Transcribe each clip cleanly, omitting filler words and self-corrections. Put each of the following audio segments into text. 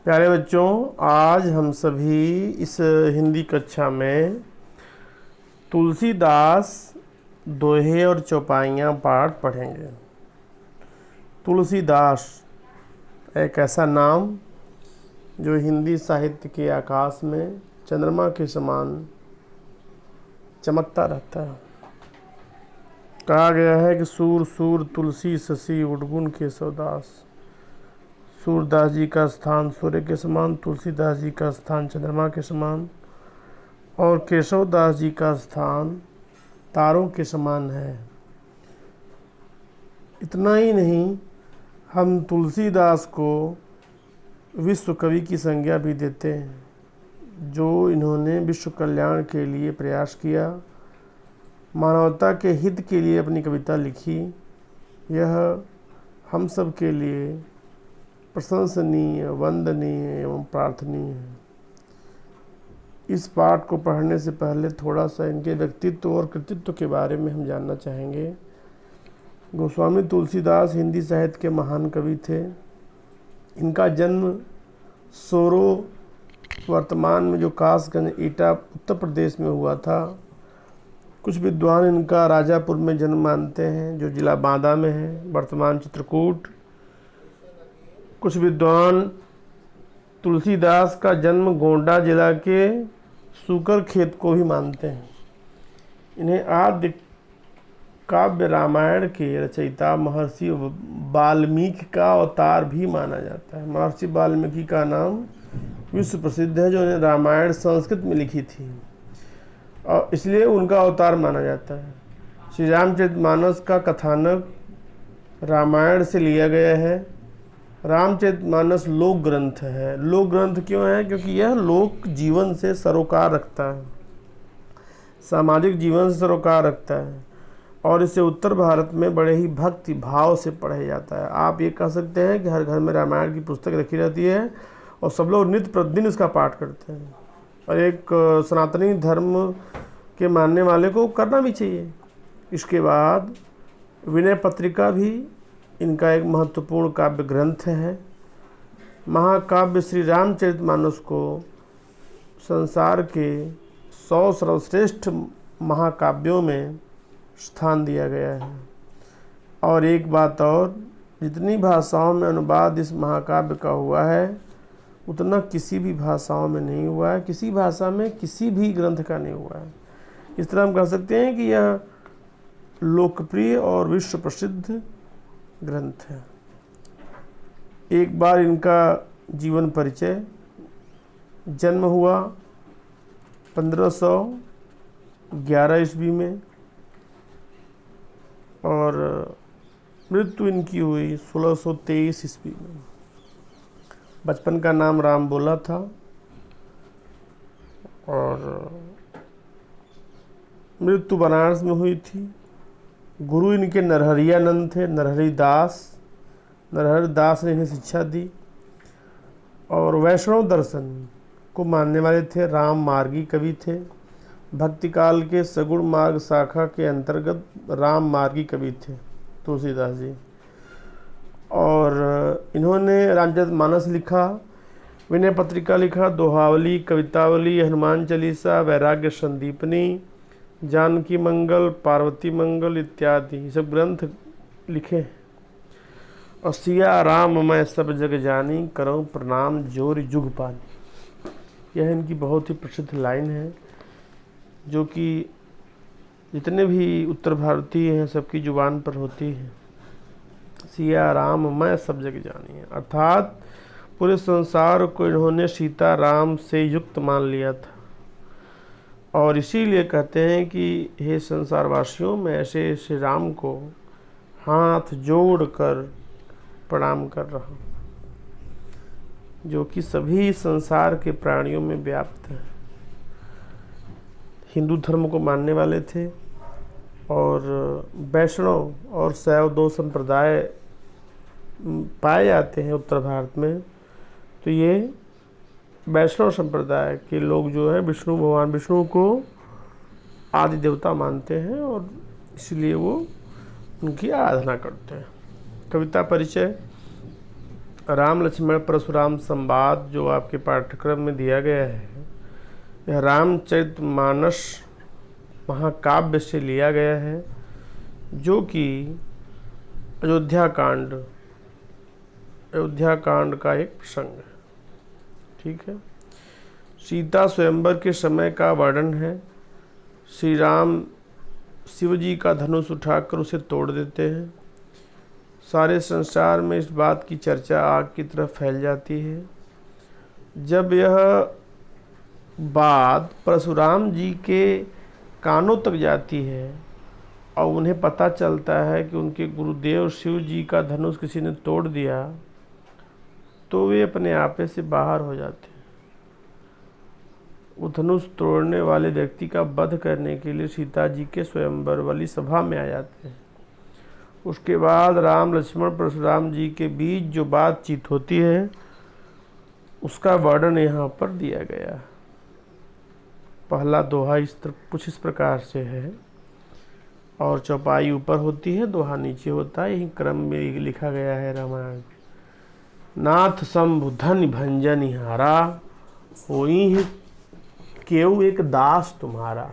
प्यारे बच्चों, आज हम सभी इस हिंदी कक्षा में तुलसीदास दोहे और चौपाइयाँ पाठ पढ़ेंगे। तुलसीदास एक ऐसा नाम जो हिंदी साहित्य के आकाश में चंद्रमा के समान चमकता रहता है। कहा गया है कि सूर सूर तुलसी शशि उडगुन केशवदास। सूरदास जी का स्थान सूर्य के समान, तुलसीदास जी का स्थान चंद्रमा के समान और केशवदास जी का स्थान तारों के समान है। इतना ही नहीं, हम तुलसीदास को विश्व कवि की संज्ञा भी देते हैं। जो इन्होंने विश्व कल्याण के लिए प्रयास किया, मानवता के हित के लिए अपनी कविता लिखी, यह हम सब के लिए प्रशंसनीय, वंदनीय एवं प्रार्थनीय है। इस पाठ को पढ़ने से पहले थोड़ा सा इनके व्यक्तित्व और कृतित्व के बारे में हम जानना चाहेंगे। गोस्वामी तुलसीदास हिंदी साहित्य के महान कवि थे। इनका जन्म सोरो, वर्तमान में जो कासगंज एटा उत्तर प्रदेश में हुआ था। कुछ विद्वान इनका राजापुर में जन्म मानते हैं, जो जिला बांदा में है, वर्तमान चित्रकूट। कुछ विद्वान तुलसीदास का जन्म गोंडा जिला के सूकर खेत को भी मानते हैं। इन्हें आद्य काव्य रामायण के रचयिता महर्षि वाल्मीकि का अवतार भी माना जाता है। महर्षि वाल्मीकि का नाम विश्व प्रसिद्ध है, जो इन्हें रामायण संस्कृत में लिखी थी और इसलिए उनका अवतार माना जाता है। श्री रामचरितमानस का कथानक रामायण से लिया गया है। रामचरितमानस लोक ग्रंथ है। लोक ग्रंथ क्यों है? क्योंकि यह लोक जीवन से सरोकार रखता है, सामाजिक जीवन से सरोकार रखता है और इसे उत्तर भारत में बड़े ही भक्ति भाव से पढ़ा जाता है। आप ये कह सकते हैं कि हर घर में रामायण की पुस्तक रखी रहती है और सब लोग नित्य प्रतिदिन इसका पाठ करते हैं और एक सनातनी धर्म के मानने वाले को करना भी चाहिए। इसके बाद विनय पत्रिका भी इनका एक महत्वपूर्ण काव्य ग्रंथ है। महाकाव्य श्री रामचरितमानस को संसार के 100 सर्वश्रेष्ठ महाकाव्यों में स्थान दिया गया है। और एक बात और, जितनी भाषाओं में अनुवाद इस महाकाव्य का हुआ है, उतना किसी भी भाषाओं में नहीं हुआ है। किसी भाषा में किसी भी ग्रंथ का नहीं हुआ है। इस तरह हम कह सकते हैं कि यह लोकप्रिय और विश्व प्रसिद्ध ग्रंथ है। एक बार इनका जीवन परिचय। जन्म हुआ 1511 ईस्वी में और मृत्यु इनकी हुई 1623 ईस्वी में। बचपन का नाम राम बोला था और मृत्यु बनारस में हुई थी। गुरु इनके नरहरियानंद थे, नरहरि दास ने इन्हें शिक्षा दी और वैष्णव दर्शन को मानने वाले थे। राम मार्गी कवि थे। भक्ति काल के सगुण मार्ग शाखा के अंतर्गत राम मार्गी कवि थे तुलसीदास जी। और इन्होंने रामचरितमानस लिखा, विनय पत्रिका लिखा, दोहावली, कवितावली, हनुमान चालीसा, वैराग्य संदीपनी, जानकी मंगल, पार्वती मंगल इत्यादि सब ग्रंथ लिखे। और सिया राम मैं सब जग जानी, करूँ प्रणाम जोर जुग पानी। यह इनकी बहुत ही प्रसिद्ध लाइन है, जो कि जितने भी उत्तर भारतीय हैं सबकी जुबान पर होती है। सिया राम मैं सब जग जानी, अर्थात पूरे संसार को इन्होंने सीता राम से युक्त मान लिया था और इसीलिए कहते हैं कि हे संसारवासियों, मैं ऐसे श्री राम को हाथ जोड़कर प्रणाम कर रहा हूँ, जो कि सभी संसार के प्राणियों में व्याप्त है। हिंदू धर्म को मानने वाले थे और वैष्णव और शैव दो संप्रदाय पाए जाते हैं उत्तर भारत में। तो ये वैष्णव संप्रदाय के लोग जो है भगवान विष्णु को आदि देवता मानते हैं और इसलिए वो उनकी आराधना करते हैं। कविता परिचय। राम लक्ष्मण परशुराम संवाद जो आपके पाठ्यक्रम में दिया गया है, यह रामचरितमानस महाकाव्य से लिया गया है, जो कि अयोध्या कांड का एक प्रसंग है। ठीक है। सीता स्वयंवर के समय का वर्णन है। श्री राम शिव जी का धनुष उठाकर उसे तोड़ देते हैं। सारे संसार में इस बात की चर्चा आग की तरफ फैल जाती है। जब यह बात परशुराम जी के कानों तक जाती है और उन्हें पता चलता है कि उनके गुरुदेव शिव जी का धनुष किसी ने तोड़ दिया, तो वे अपने आपे से बाहर हो जाते हैं। वो धनुष तोड़ने वाले व्यक्ति का वध करने के लिए सीता जी के स्वयंवर वाली सभा में आ जाते हैं। उसके बाद राम लक्ष्मण परशुराम जी के बीच जो बातचीत होती है, उसका वर्णन यहाँ पर दिया गया है। पहला दोहा कुछ इस प्रकार से है, और चौपाई ऊपर होती है, दोहा नीचे होता है। यही क्रम में लिखा गया है रामायण। नाथ शंभु धन भंजनिहारा, होई केऊ एक दास तुम्हारा।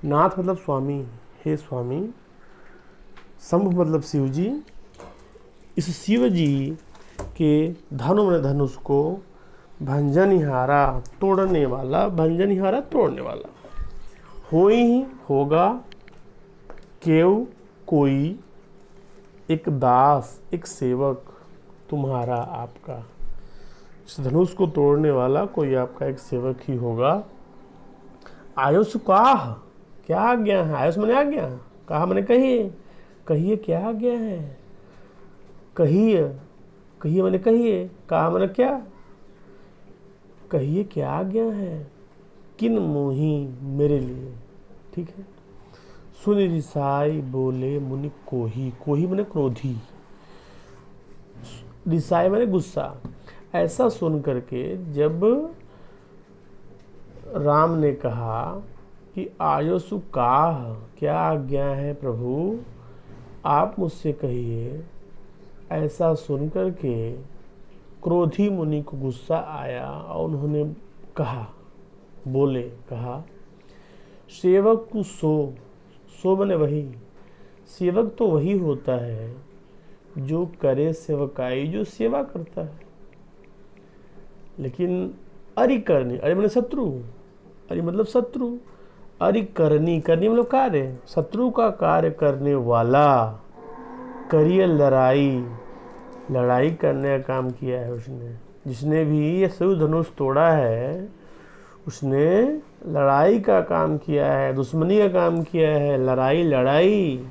नाथ मतलब स्वामी, हे स्वामी। शंभु मतलब शिव जी। इस शिव जी के धनुष को भंजनिहारा तोड़ने वाला, भंजनिहारा तोड़ने वाला, होई होगा, केव कोई, एक दास एक सेवक तुम्हारा आपका। इस धनुष को तोड़ने वाला कोई आपका एक सेवक ही होगा। आयुष काह, क्या आज्ञा है? आयुष मैंने आज्ञा, कहा मैंने कहिए, कहिए क्या आज्ञा है? कहिए, कहिए मैंने कहिए, कहा मैंने क्या, कहिए क्या आज्ञा है? किन मोही मेरे लिए। ठीक है। सुनि रिसाई बोले मुनि कोही, कोही मैंने क्रोधी, रिसाई मैंने गुस्सा। ऐसा सुन करके जब राम ने कहा कि आयुषु काह, क्या आज्ञा है प्रभु, आप मुझसे कहिए, ऐसा सुन करके क्रोधी मुनि को गुस्सा आया और उन्होंने कहा, बोले, कहा, सेवक को सो बने वही। सेवक तो वही होता है जो करे सेवकाई, जो सेवा करता है। लेकिन अरि करनी, अरे मतलब शत्रु, अरि मतलब शत्रु, अरि करनी, करनी मतलब कार्य, शत्रु का कार्य करने वाला, करिए लड़ाई, लड़ाई करने का काम किया है उसने। जिसने भी ये शिव धनुष तोड़ा है, उसने लड़ाई का काम किया है, दुश्मनी का काम किया है, लड़ाई।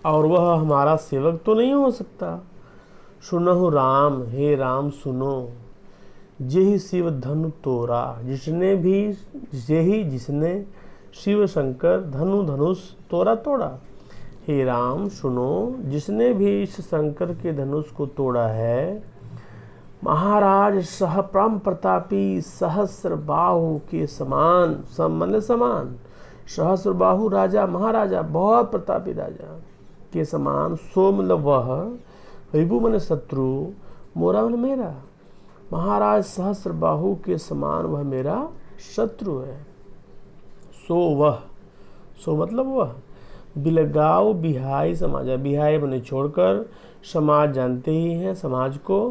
और वह हमारा सेवक तो नहीं हो सकता। सुनहु राम, हे राम सुनो, जेहि शिव धनु तोरा, जिसने शिव शंकर धनुष तोड़ा। हे राम सुनो, जिसने भी इस शंकर के धनुष को तोड़ा है, महाराज सह परम प्रतापी सहस्र बाहु के समान, समान, सहस्र बाहु राजा, महाराजा, बहुत प्रतापी राजा के समान, सो मतलब वह, रिपु मन शत्रु, मोरा मन मेरा। महाराज सहस्र बाहु के समान वह मेरा शत्रु है। सो वह, सो मतलब वह, बिलगाओ बिहाई समाजा, बिहाई मैंने छोड़कर, समाज जानते ही हैं, समाज को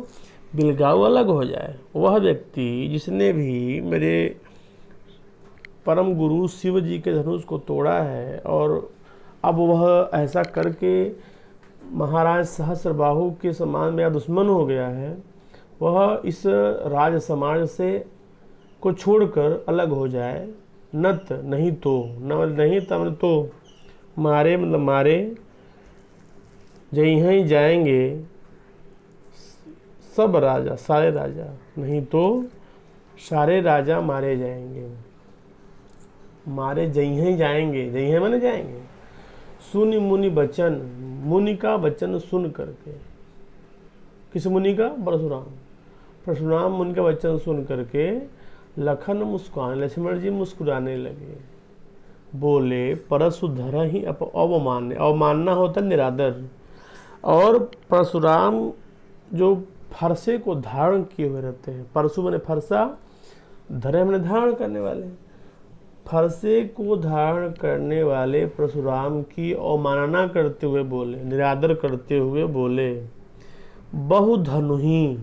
बिलगाओ अलग हो जाए। वह व्यक्ति जिसने भी मेरे परम गुरु शिव जी के धनुष को तोड़ा है और अब वह ऐसा करके महाराज सहस्रबाहु के समान मेरा दुश्मन हो गया है, वह इस राज समाज से को छोड़कर अलग हो जाए। नत नहीं तो, नहीं तब तो, मारे मतलब मारे, जहीं जाएंगे सब राजा, सारे राजा, नहीं तो सारे राजा मारे जाएंगे। मारे जहीं जाएंगे, जहीं माने जाएंगे। सुनि मुनि बचन, मुनि का वचन सुन करके, किस मुनि का? परशुराम मुनि का वचन सुन करके लखन मुस्कुराने, लक्ष्मण जी मुस्कुराने लगे। बोले परशुधर ही अवमान्य, अवमानना होता निरादर। और परशुराम जो फरसे को धारण किए हुए रहते हैं। परशु मैंने फरसा, धरे मैंने धारण करने वाले। फरसे को धारण करने वाले परशुराम की अवमानना करते हुए बोले, निरादर करते हुए बोले, बहु धनुही,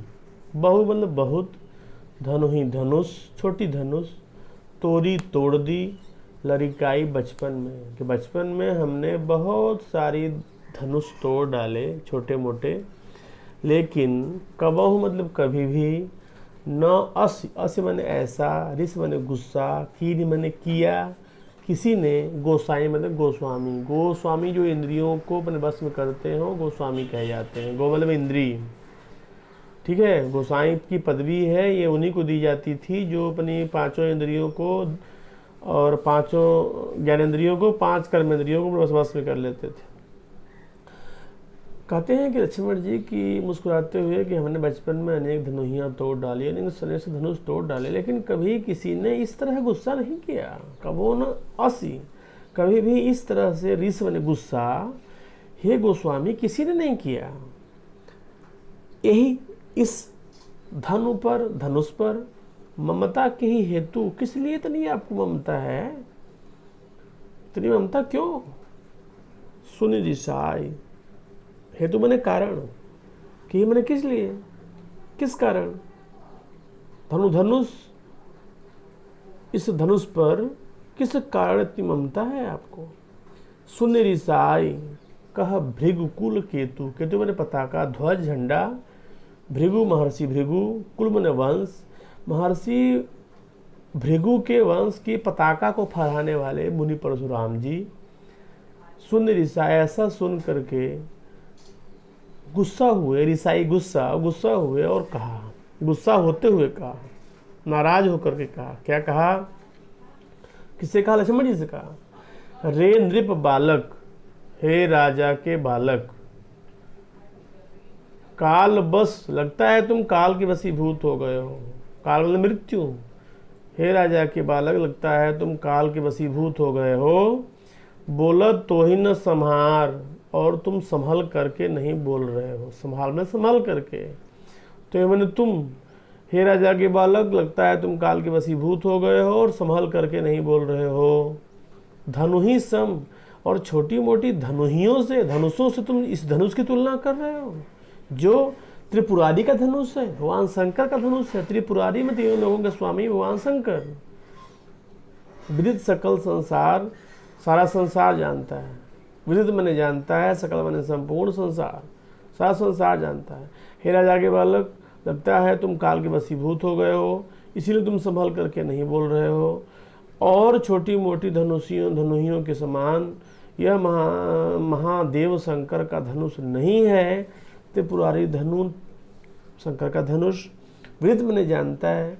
बहु मतलब बहुत, धनुही धनुष, छोटी धनुष, तोड़ी तोड़ दी, लड़िकाई बचपन में, कि बचपन में हमने बहुत सारी धनुष तोड़ डाले छोटे मोटे, लेकिन कबहु मतलब कभी भी, न अस माने ऐसा, रिस माने गुस्सा, कीन माने किया, किसी ने, गोसाई मतलब गोस्वामी, गोस्वामी जो इंद्रियों को अपने बस में करते हो गोस्वामी कहे जाते हैं। गो मतलब इंद्रिय, ठीक है। गोसाई की पदवी है, ये उन्हीं को दी जाती थी जो अपनी पांचों इंद्रियों को और पांचों ज्ञानेंद्रियों को, पांच कर्मेंद्रियों को बस में कर लेते थे। कहते हैं कि लक्ष्मण जी की मुस्कुराते हुए कि हमने बचपन में अनेक धनुहियाँ तोड़ डाली, अनेक सने से धनुष तोड़ डाले, लेकिन कभी किसी ने इस तरह गुस्सा नहीं किया। कबो न असी, कभी भी इस तरह से रिस बने गुस्सा, हे गोस्वामी, किसी ने नहीं किया। यही इस धनु पर, धनुष पर ममता के ही हेतु, किस लिए इतनी आपको ममता है? इतनी ममता क्यों? सुनि दिशाई, हेतु मैंने कारण, कि ये मैंने किस लिए, किस कारण? धनुष, इस धनुष पर किस कारण इतनी ममता है आपको? सुनि रिसाई, कह भृगुकुल केतु, केतु मैंने पताका, ध्वज, झंडा, भृगु महर्षि भृगु, कुल मैंने वंश, महर्षि भृगु के वंश की पताका को फहराने वाले मुनि परशुराम जी। सुन रिसाई, ऐसा सुन करके गुस्सा हुए, रिसाई गुस्सा हुए, और कहा, गुस्सा होते हुए कहा, नाराज होकर के कहा, क्या कहा? किससे कहा? लक्ष्मण जी से कहा, रे नृप बालक, हे राजा के बालक, काल बस, लगता है तुम काल के वशीभूत हो गए हो। काल मतलब मृत्यु। हे राजा के बालक, लगता है तुम काल के वशीभूत हो गए हो। बोलत तो ही न संहार, और तुम संभल करके नहीं बोल रहे हो। संभाल में संभल करके, तो ये मैंने तुम, हे राजा के बालक, लगता है तुम काल के वशीभूत हो गए हो और संभल करके नहीं बोल रहे हो। धनुही सम, और छोटी मोटी धनुहियों से, धनुषों से तुम इस धनुष की तुलना कर रहे हो जो त्रिपुरारी का धनुष है, भगवान शंकर का धनुष है। त्रिपुरारी में तीनों लोगों के स्वामी भगवान शंकर। विदित सकल संसार, सारा संसार जानता है। विदित मैंने जानता है, सकल मैंने संपूर्ण संसार, सारा संसार जानता है। हे राजा के बालक, लगता है तुम काल के वशीभूत हो गए हो, इसीलिए तुम संभल करके नहीं बोल रहे हो। और छोटी मोटी धनुहियों के समान यह महादेव शंकर का धनुष नहीं है। त्रिपुरारी धनु शंकर का धनुष। विदित मैंने जानता है,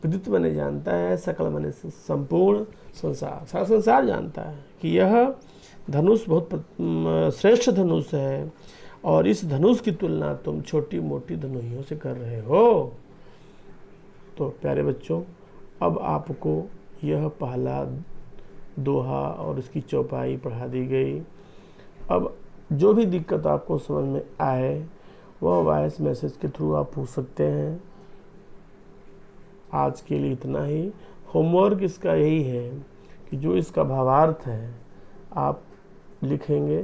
विदित मैंने जानता है, सकल मैंने संपूर्ण संसार, सारा संसार जानता है कि यह धनुष बहुत श्रेष्ठ धनुष है, और इस धनुष की तुलना तुम छोटी मोटी धनुहियों से कर रहे हो। तो प्यारे बच्चों, अब आपको यह पहला दोहा और इसकी चौपाई पढ़ा दी गई। अब जो भी दिक्कत आपको समझ में आए वह वॉइस मैसेज के थ्रू आप पूछ सकते हैं। आज के लिए इतना ही। होमवर्क इसका यही है कि जो इसका भावार्थ है आप लिखेंगे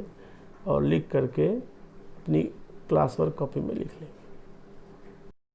और लिख करके अपनी क्लास वर्क कॉपी में लिख लेंगे।